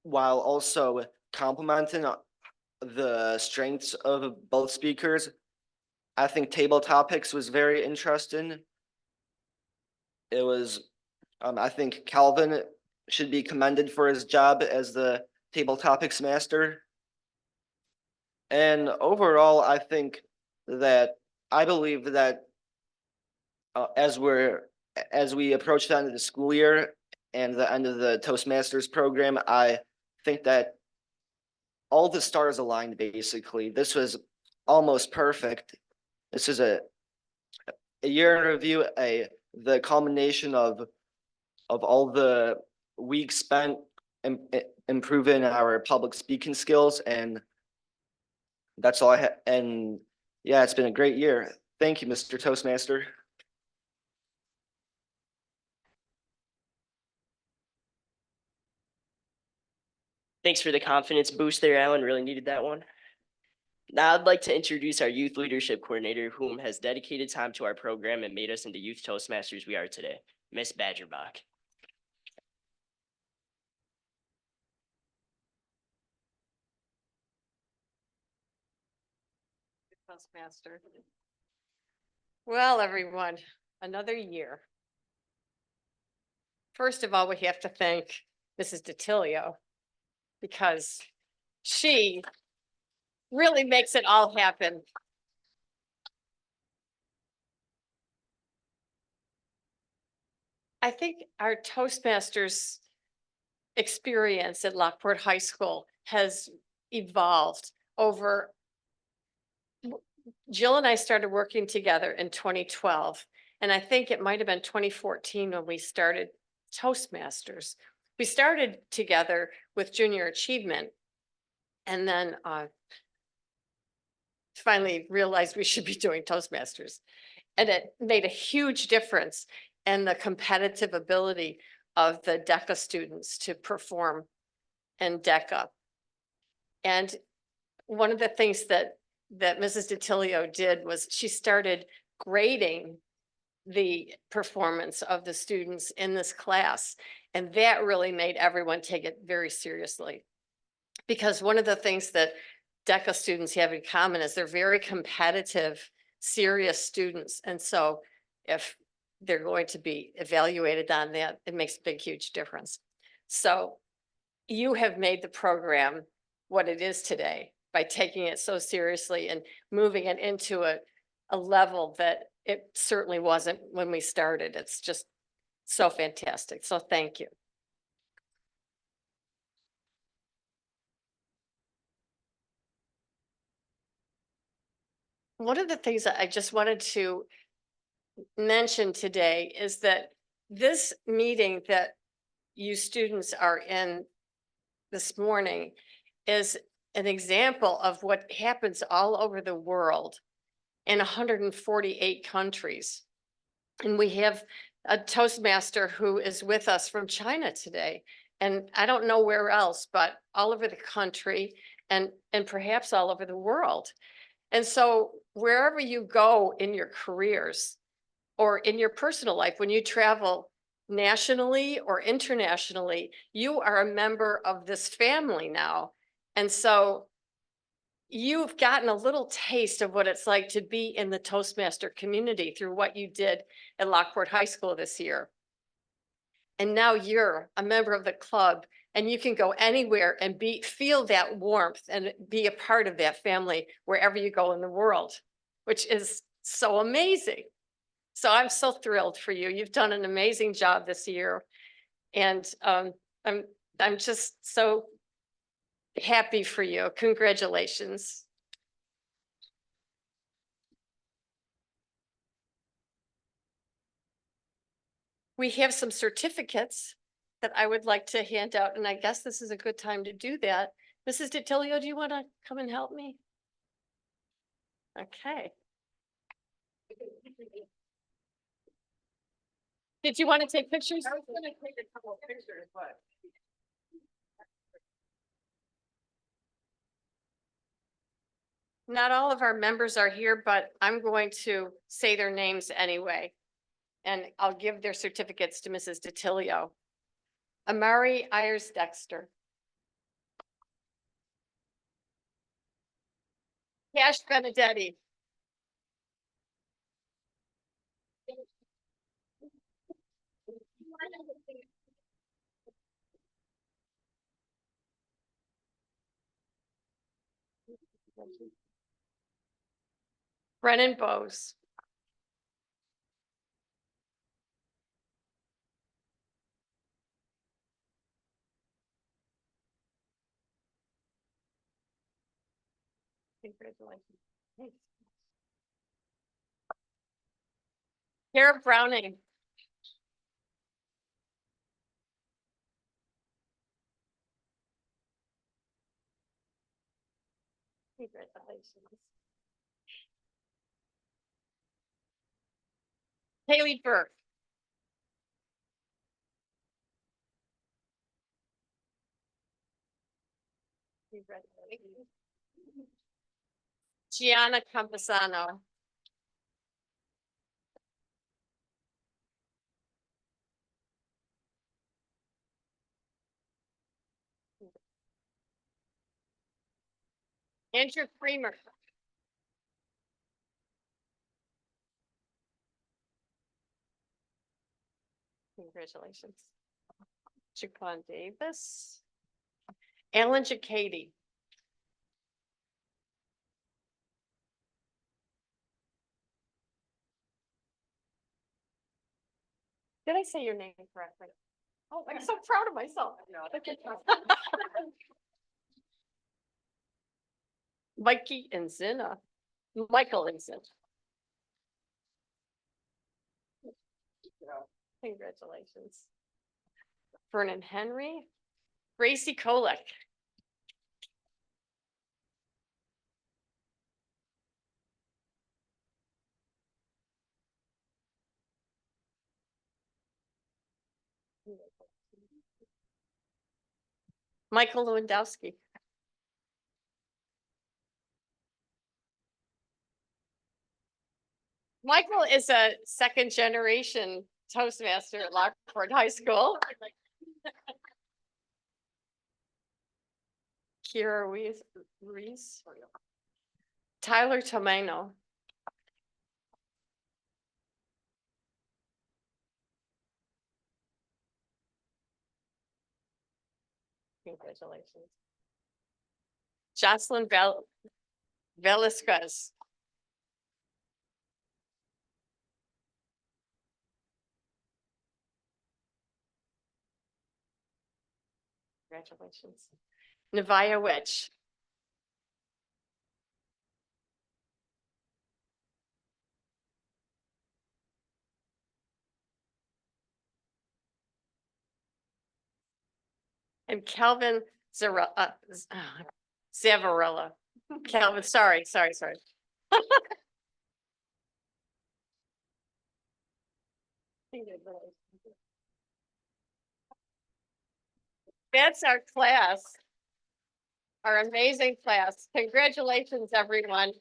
while also complimenting the strengths of both speakers. I think table topics was very interesting. It was, I think Calvin should be commended for his job as the table topics master. And overall, I think that I believe that as we approach the end of the school year and the end of the Toastmasters program, I think that all the stars aligned basically. This was almost perfect. This is a year in review, the culmination of all the weeks spent improving our public speaking skills, and that's all I have. And yeah, it's been a great year. Thank you, Mr. Toastmaster. Thanks for the confidence boost there, Alan. Really needed that one. Now I'd like to introduce our youth leadership coordinator, whom has dedicated time to our program and made us into youth Toastmasters we are today, Miss Badgerbach. Toastmaster. Well, everyone, another year. First of all, we have to thank Mrs. DiTilio because she really makes it all happen. I think our Toastmasters experience at Lockport High School has evolved over. Jill and I started working together in 2012, and I think it might have been 2014 when we started Toastmasters. We started together with junior achievement, and then finally realized we should be doing Toastmasters. And it made a huge difference in the competitive ability of the DECA students to perform in DECA. And one of the things that Mrs. DiTilio did was she started grading the performance of the students in this class. And that really made everyone take it very seriously. Because one of the things that DECA students have in common is they're very competitive, serious students. And so if they're going to be evaluated on that, it makes a big, huge difference. So you have made the program what it is today by taking it so seriously and moving it into a level that it certainly wasn't when we started. It's just so fantastic. So thank you. One of the things that I just wanted to mention today is that this meeting that you students are in this morning is an example of what happens all over the world in 148 countries. And we have a Toastmaster who is with us from China today. And I don't know where else, but all over the country and perhaps all over the world. And so wherever you go in your careers or in your personal life, when you travel nationally or internationally, you are a member of this family now. And so you've gotten a little taste of what it's like to be in the Toastmaster community through what you did at Lockport High School this year. And now you're a member of the club and you can go anywhere and feel that warmth and be a part of that family wherever you go in the world, which is so amazing. So I'm so thrilled for you. You've done an amazing job this year. And I'm just so happy for you. Congratulations. We have some certificates that I would like to hand out, and I guess this is a good time to do that. Mrs. DiTilio, do you want to come and help me? Okay. Did you want to take pictures? I was going to take a couple of pictures, but. Not all of our members are here, but I'm going to say their names anyway. And I'll give their certificates to Mrs. DiTilio. Amari Ayers Dexter. Cash Benedetti. Brennan Bose. Congratulations. Kara Browning. Congratulations. Haley Burke. Congratulations. Gianna Campesano. Andrew Freemer. Congratulations. Jaquan Davis. Alan Jacady. Did I say your name correctly? Oh, I'm so proud of myself. Mikey and Zinna. Michael and Zinna. Congratulations. Vernon Henry. Gracie Kolek. Michael Lewandowski. Michael is a second generation Toastmaster at Lockport High School. Kira Reese. Tyler Tomeno. Congratulations. Jocelyn Velasquez. Congratulations. Nevaeh Witch. And Calvin Zavarella. Calvin, sorry. That's our class. Our amazing class. Congratulations, everyone.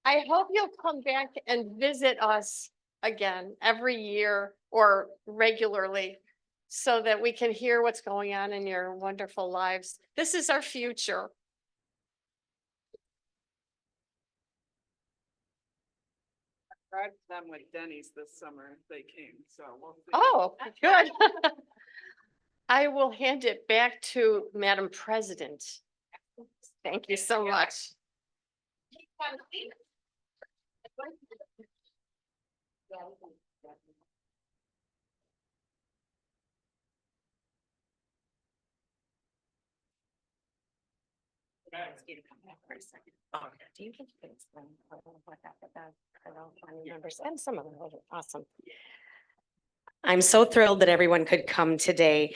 I hope you'll come back and visit us again every year or regularly so that we can hear what's going on in your wonderful lives. This is our future. Tried them with Denny's this summer. They came, so we'll see. Oh, good. I will hand it back to Madam President. Thank you so much. You to come back for a second. Do you think you can explain what happened about family members and some of them are awesome. I'm so thrilled that everyone could come today.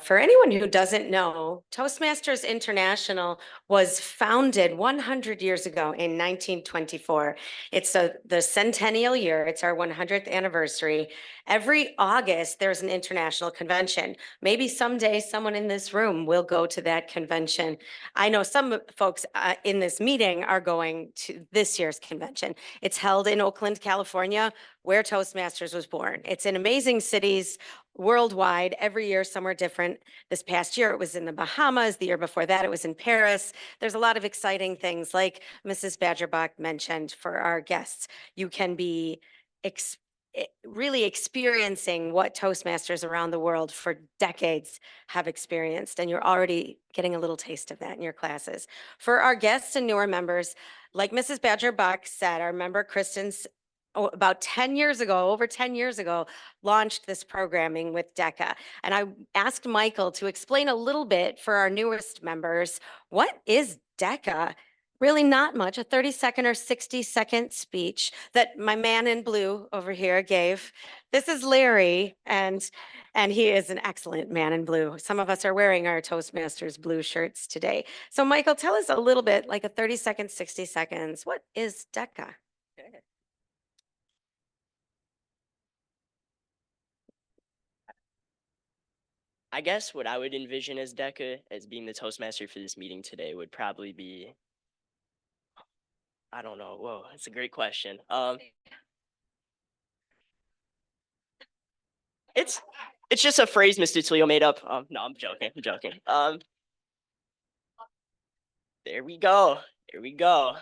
For anyone who doesn't know, Toastmasters International was founded 100 years ago in 1924. It's the centennial year. It's our 100th anniversary. Every August, there's an international convention. Maybe someday someone in this room will go to that convention. I know some folks in this meeting are going to this year's convention. It's held in Oakland, California, where Toastmasters was born. It's in amazing cities worldwide, every year somewhere different. This past year, it was in the Bahamas. The year before that, it was in Paris. There's a lot of exciting things, like Mrs. Badgerbach mentioned for our guests. You can be really experiencing what Toastmasters around the world for decades have experienced, and you're already getting a little taste of that in your classes. For our guests and newer members, like Mrs. Badgerbach said, our member Kristen's about 10 years ago, over 10 years ago, launched this programming with DECA. And I asked Michael to explain a little bit for our newest members, what is DECA? Really not much, a 30-second or 60-second speech that my man in blue over here gave. This is Larry, and he is an excellent man in blue. Some of us are wearing our Toastmasters blue shirts today. So Michael, tell us a little bit, like a 30-second, 60 seconds. What is DECA? I guess what I would envision as DECA, as being the Toastmaster for this meeting today, would probably be, I don't know. Whoa, that's a great question. It's just a phrase Mr. Toledo made up. No, I'm joking. I'm joking. There we go. There we go.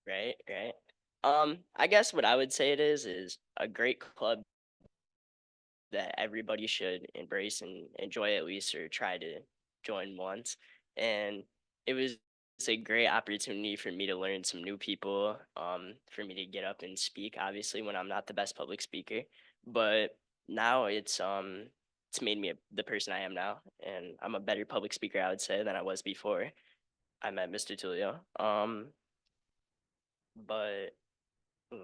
Right, right. I guess what I would say it is a great club that everybody should embrace and enjoy at least, or try to join once. And it was a great opportunity for me to learn some new people, for me to get up and speak, obviously, when I'm not the best public speaker. But now it's made me the person I am now, and I'm a better public speaker, I would say, than I was before I met Mr. Tulio. But ooh.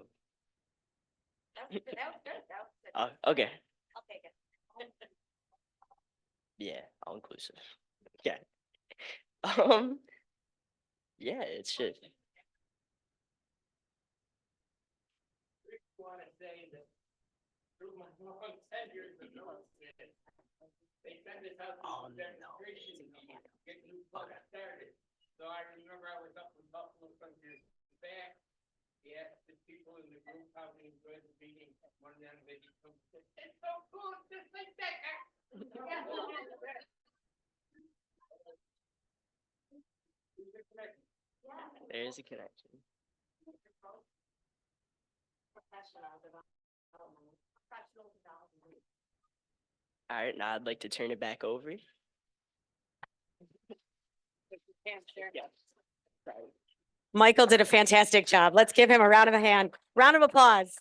Okay. I'll take it. Yeah, all inclusive. Yeah. Yeah, it's just. Oh, no. So I remember I was up in Buffalo some years back. He asked the people in the group how they enjoyed the meeting. One of them, they become, it's so cool, it's just like that. There's a connection. All right, now I'd like to turn it back over. Michael did a fantastic job. Let's give him a round of applause.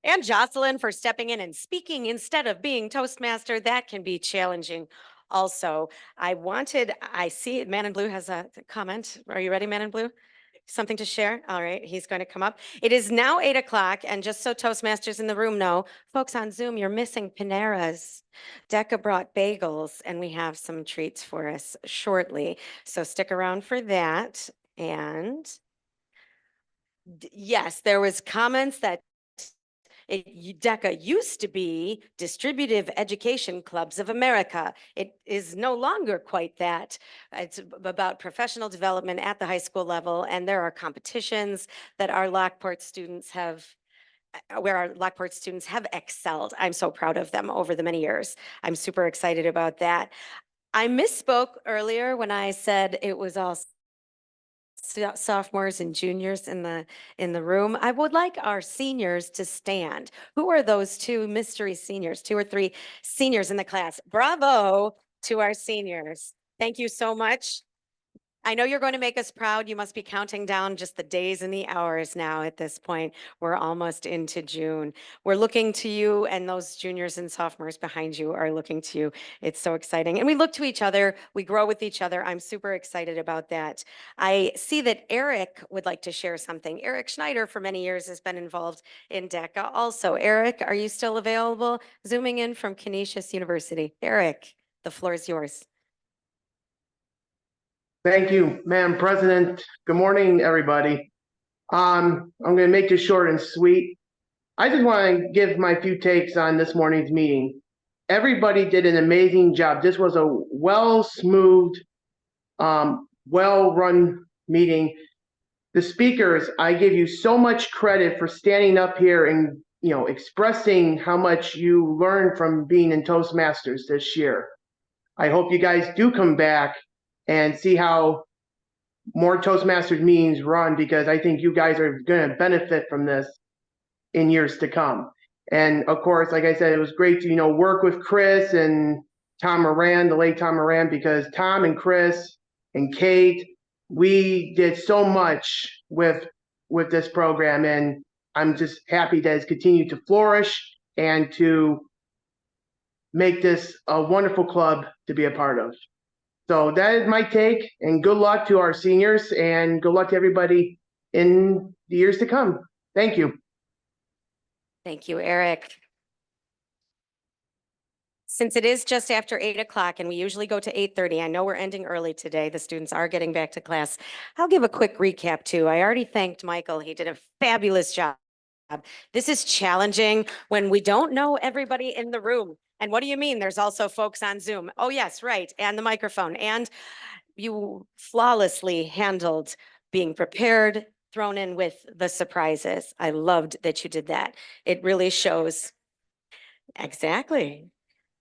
And Jocelyn for stepping in and speaking instead of being Toastmaster. That can be challenging. Also, I see Man in Blue has a comment. Are you ready, Man in Blue? Something to share? All right, he's going to come up. It is now 8 o'clock, and just so Toastmasters in the room know, folks on Zoom, you're missing Panera's. DECA brought bagels, and we have some treats for us shortly. So stick around for that. And yes, there was comments that DECA used to be Distributive Education Clubs of America. It is no longer quite that. It's about professional development at the high school level, and there are competitions that our Lockport students have excelled. I'm so proud of them over the many years. I'm super excited about that. I misspoke earlier when I said it was all sophomores and juniors in the room. I would like our seniors to stand. Who are those two mystery seniors? 2 or 3 seniors in the class. Bravo to our seniors. Thank you so much. I know you're going to make us proud. You must be counting down just the days and the hours now at this point. We're almost into June. We're looking to you, and those juniors and sophomores behind you are looking to you. It's so exciting. And we look to each other. We grow with each other. I'm super excited about that. I see that Eric would like to share something. Eric Schneider for many years has been involved in DECA also. Eric, are you still available? Zooming in from Canisius University. Eric, the floor is yours. Thank you, Madam President. Good morning, everybody. I'm going to make this short and sweet. I just want to give my few takes on this morning's meeting. Everybody did an amazing job. This was a well-smoothed, well-run meeting. The speakers, I give you so much credit for standing up here and, expressing how much you learned from being in Toastmasters this year. I hope you guys do come back and see how more Toastmasters meetings run, because I think you guys are going to benefit from this in years to come. And of course, like I said, it was great to, work with Chris and Tom Moran, the late Tom Moran, because Tom and Chris and Kate, we did so much with this program, and I'm just happy that it's continued to flourish and to make this a wonderful club to be a part of. So that is my take, and good luck to our seniors, and good luck to everybody in the years to come. Thank you. Thank you, Eric. Since it is just after 8 o'clock and we usually go to 8:30, I know we're ending early today. The students are getting back to class. I'll give a quick recap too. I already thanked Michael. He did a fabulous job. This is challenging when we don't know everybody in the room. And what do you mean? There's also folks on Zoom. Oh, yes, right. And the microphone. And you flawlessly handled being prepared, thrown in with the surprises. I loved that you did that. It really shows. Exactly.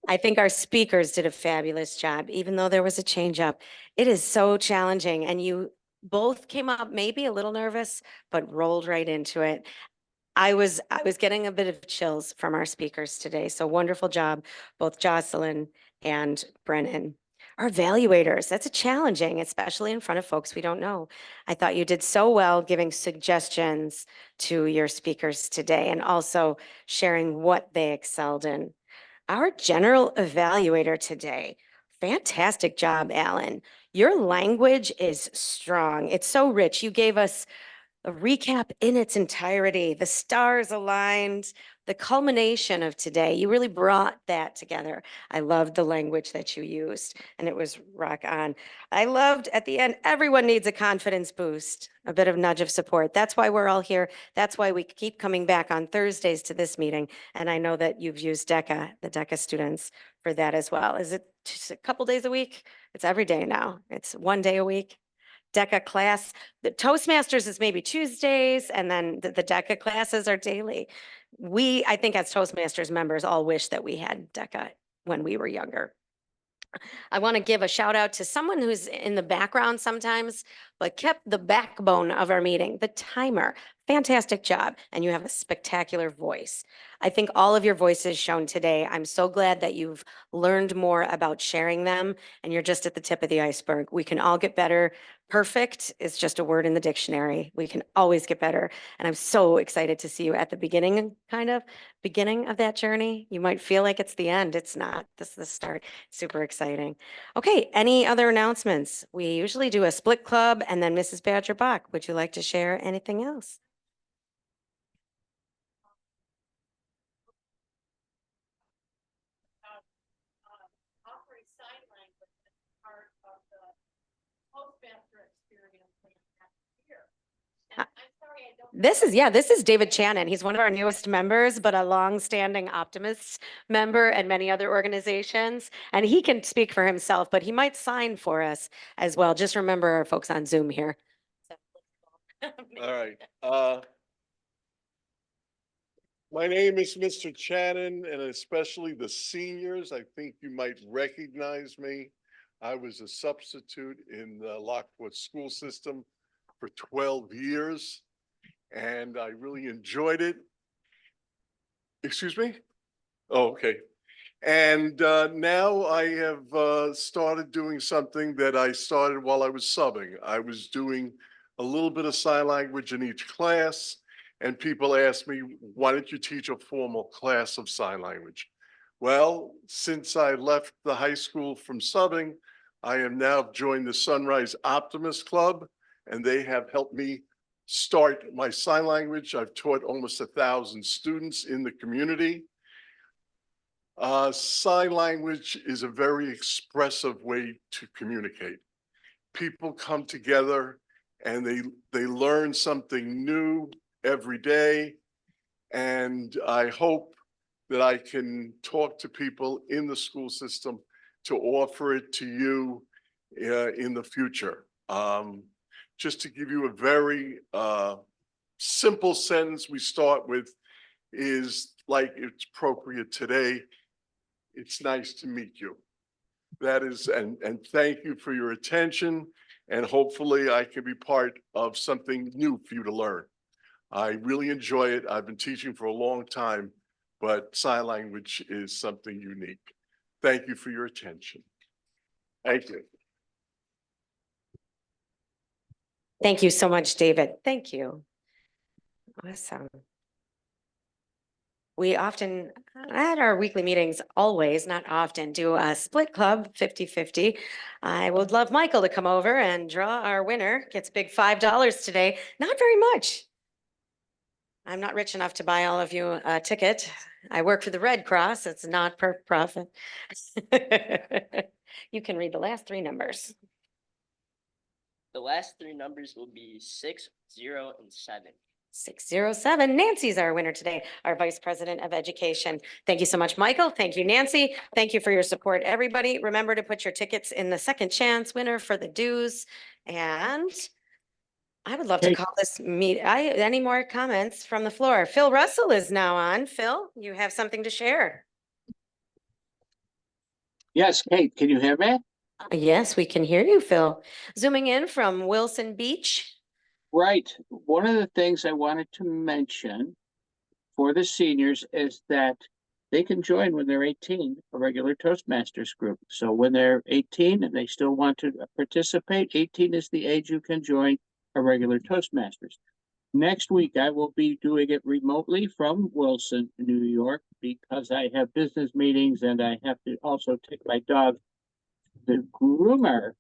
I think our speakers did a fabulous job, even though there was a change up. It is so challenging, and you both came up maybe a little nervous, but rolled right into it. I was getting a bit of chills from our speakers today. So wonderful job, both Jocelyn and Brennan. Our evaluators, that's a challenging, especially in front of folks we don't know. I thought you did so well giving suggestions to your speakers today and also sharing what they excelled in. Our general evaluator today, fantastic job, Alan. Your language is strong. It's so rich. You gave us a recap in its entirety, the stars aligned, the culmination of today. You really brought that together. I loved the language that you used, and it was rock on. I loved at the end, everyone needs a confidence boost, a bit of nudge of support. That's why we're all here. That's why we keep coming back on Thursdays to this meeting. And I know that you've used DECA, the DECA students, for that as well. Is it just a couple days a week? It's every day now. It's one day a week. DECA class. The Toastmasters is maybe Tuesdays, and then the DECA classes are daily. I think as Toastmasters members, all wish that we had DECA when we were younger. I want to give a shout out to someone who's in the background sometimes, but kept the backbone of our meeting, the timer. Fantastic job. And you have a spectacular voice. I think all of your voices shown today, I'm so glad that you've learned more about sharing them, and you're just at the tip of the iceberg. We can all get better. Perfect is just a word in the dictionary. We can always get better. And I'm so excited to see you at the beginning of that journey. You might feel like it's the end. It's not. This is the start. Super exciting. Okay, any other announcements? We usually do a split club, and then Mrs. Badger Bach, would you like to share anything else? This is David Channon. He's one of our newest members, but a long-standing Optimist member and many other organizations. And he can speak for himself, but he might sign for us as well. Just remember our folks on Zoom here. All right. My name is Mr. Channon, and especially the seniors, I think you might recognize me. I was a substitute in the Lockport school system for 12 years, and I really enjoyed it. Excuse me? Oh, okay. And now I have started doing something that I started while I was subbing. I was doing a little bit of sign language in each class, and people asked me, why don't you teach a formal class of sign language? Well, since I left the high school from subbing, I am now joined the Sunrise Optimist Club, and they have helped me start my sign language. I've taught almost 1,000 students in the community. Sign language is a very expressive way to communicate. People come together and they learn something new every day. And I hope that I can talk to people in the school system to offer it to you in the future. just to give you a very simple sentence we start with is like it's appropriate today. It's nice to meet you. That is, and thank you for your attention. And hopefully I can be part of something new for you to learn. I really enjoy it. I've been teaching for a long time, but sign language is something unique. Thank you for your attention. Thank you. Thank you so much, David. Thank you. Awesome. We often, at our weekly meetings, always, not often, do a split club 50-50. I would love Michael to come over and draw our winner. Gets a big $5 today. Not very much. I'm not rich enough to buy all of you a ticket. I work for the Red Cross. It's not for profit. You can read the last three numbers. The last three numbers will be 6, 0, and 7. 607. Nancy's our winner today, our Vice President of Education. Thank you so much, Michael. Thank you, Nancy. Thank you for your support, everybody. Remember to put your tickets in the second chance winner for the dues. And I would love to call this meet. Any more comments from the floor? Phil Russell is now on. Phil, you have something to share. Yes, Kate, can you hear me? Yes, we can hear you, Phil. Zooming in from Wilson Beach. Right. One of the things I wanted to mention for the seniors is that they can join when they're 18, a regular Toastmasters group. So when they're 18 and they still want to participate, 18 is the age you can join a regular Toastmasters. Next week, I will be doing it remotely from Wilson, New York, because I have business meetings and I have to also take my dog to the groomer.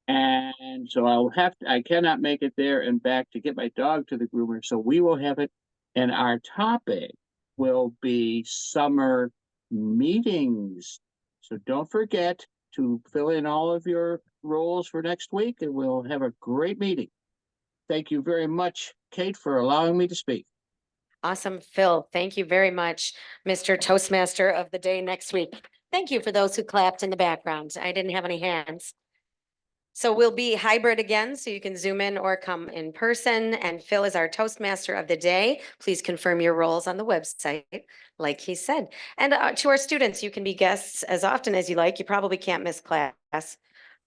And so I cannot make it there and back to get my dog to the groomer. So we will have it. And our topic will be summer meetings. So don't forget to fill in all of your roles for next week and we'll have a great meeting. Thank you very much, Kate, for allowing me to speak. Awesome, Phil. Thank you very much, Mr. Toastmaster of the day next week. Thank you for those who clapped in the background. I didn't have any hands. So we'll be hybrid again, so you can zoom in or come in person. And Phil is our Toastmaster of the day. Please confirm your roles on the website, like he said. And to our students, you can be guests as often as you like. You probably can't miss class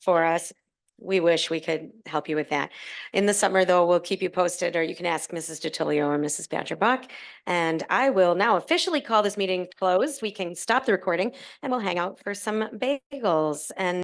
for us. We wish we could help you with that. In the summer, though, we'll keep you posted, or you can ask Mrs. DeTilio or Mrs. Badger-Bach. And I will now officially call this meeting closed. We can stop the recording and we'll hang out for some bagels. And